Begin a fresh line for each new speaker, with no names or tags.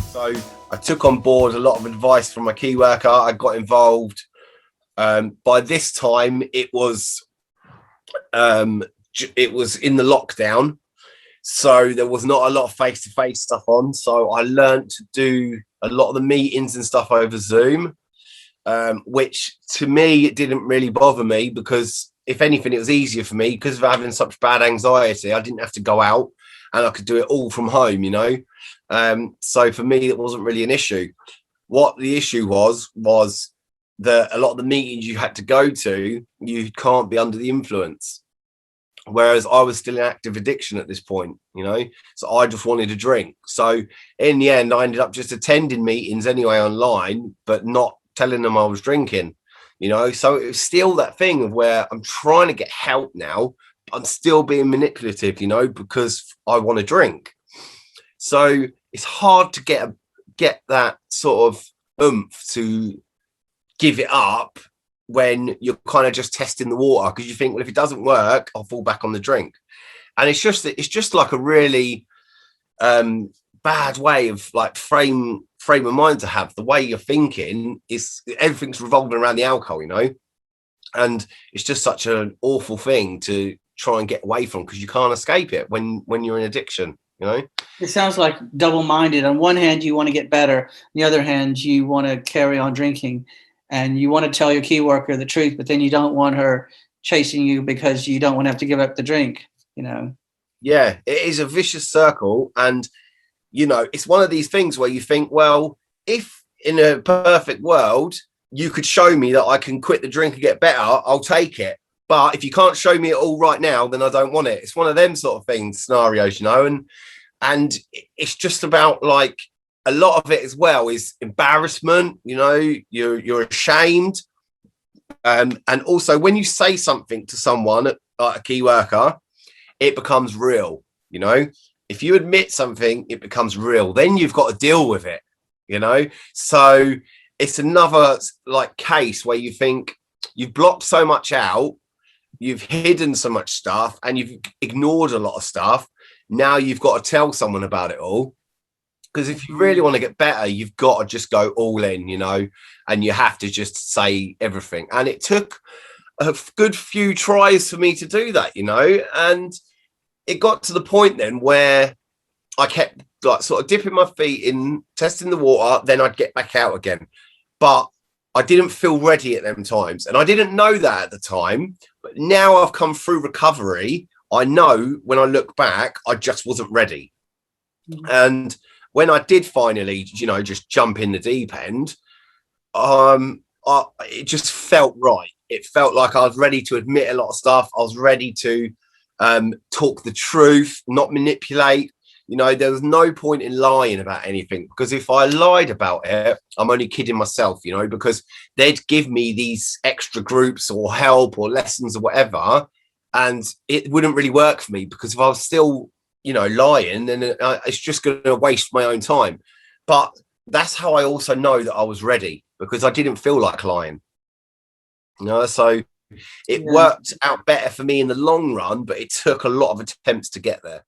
So I took on board a lot of advice from my key worker. I got involved. By this time, it was in the lockdown, so there was not a lot of face-to-face stuff on. So I learned to do a lot of the meetings and stuff over Zoom, which to me it didn't really bother me, because if anything, it was easier for me because of having such bad anxiety. I didn't have to go out, and I could do it all from home, you know. So for me, it wasn't really an issue. What the issue was that a lot of the meetings you had to go to, you can't be under the influence. Whereas I was still in active addiction at this point, you know, so I just wanted a drink. So in the end, I ended up just attending meetings anyway online, but not telling them I was drinking, you know. So it was still that thing of where I'm trying to get help now, but I'm still being manipulative, you know, because I want to drink. So it's hard to get that sort of oomph to give it up when you're kind of just testing the water, because you think, well, if it doesn't work, I'll fall back on the drink. And it's just like a really bad way of like frame of mind to have. The way you're thinking is everything's revolving around the alcohol, you know, and it's just such an awful thing to try and get away from, because you can't escape it when you're in addiction, you know.
It sounds like double-minded. On one hand, you want to get better. On the other hand, you want to carry on drinking, and you want to tell your key worker the truth, but then you don't want her chasing you because you don't want to have to give up the drink, you know.
Yeah, it is a vicious circle. And, you know, it's one of these things where you think, well, if in a perfect world, you could show me that I can quit the drink and get better, I'll take it. But if you can't show me it all right now, then I don't want it. It's one of them sort of things, scenarios, you know. And it's just about, like, a lot of it as well is embarrassment, you know, you're ashamed. And also when you say something to someone, like a key worker, it becomes real, you know. If you admit something, it becomes real. Then you've got to deal with it, you know. So it's another like case where you think you've blocked so much out, you've hidden so much stuff, and you've ignored a lot of stuff. Now you've got to tell someone about it all. Because if you really want to get better, you've got to just go all in, you know, and you have to just say everything. And it took a good few tries for me to do that, you know, and it got to the point then where I kept like sort of dipping my feet in, testing the water, then I'd get back out again. But I didn't feel ready at them times. And I didn't know that at the time. But now I've come through recovery, I know when I look back, I just wasn't ready. And when I did finally, you know, just jump in the deep end, it just felt right. It felt like I was ready to admit a lot of stuff. I was ready to talk the truth, not manipulate. You know, there was no point in lying about anything, because if I lied about it, I'm only kidding myself, you know, because they'd give me these extra groups or help or lessons or whatever, and it wouldn't really work for me, because if I was still, you know, lying, then it's just going to waste my own time. But that's how I also know that I was ready, because I didn't feel like lying, you know. So it worked out better for me in the long run, but it took a lot of attempts to get there.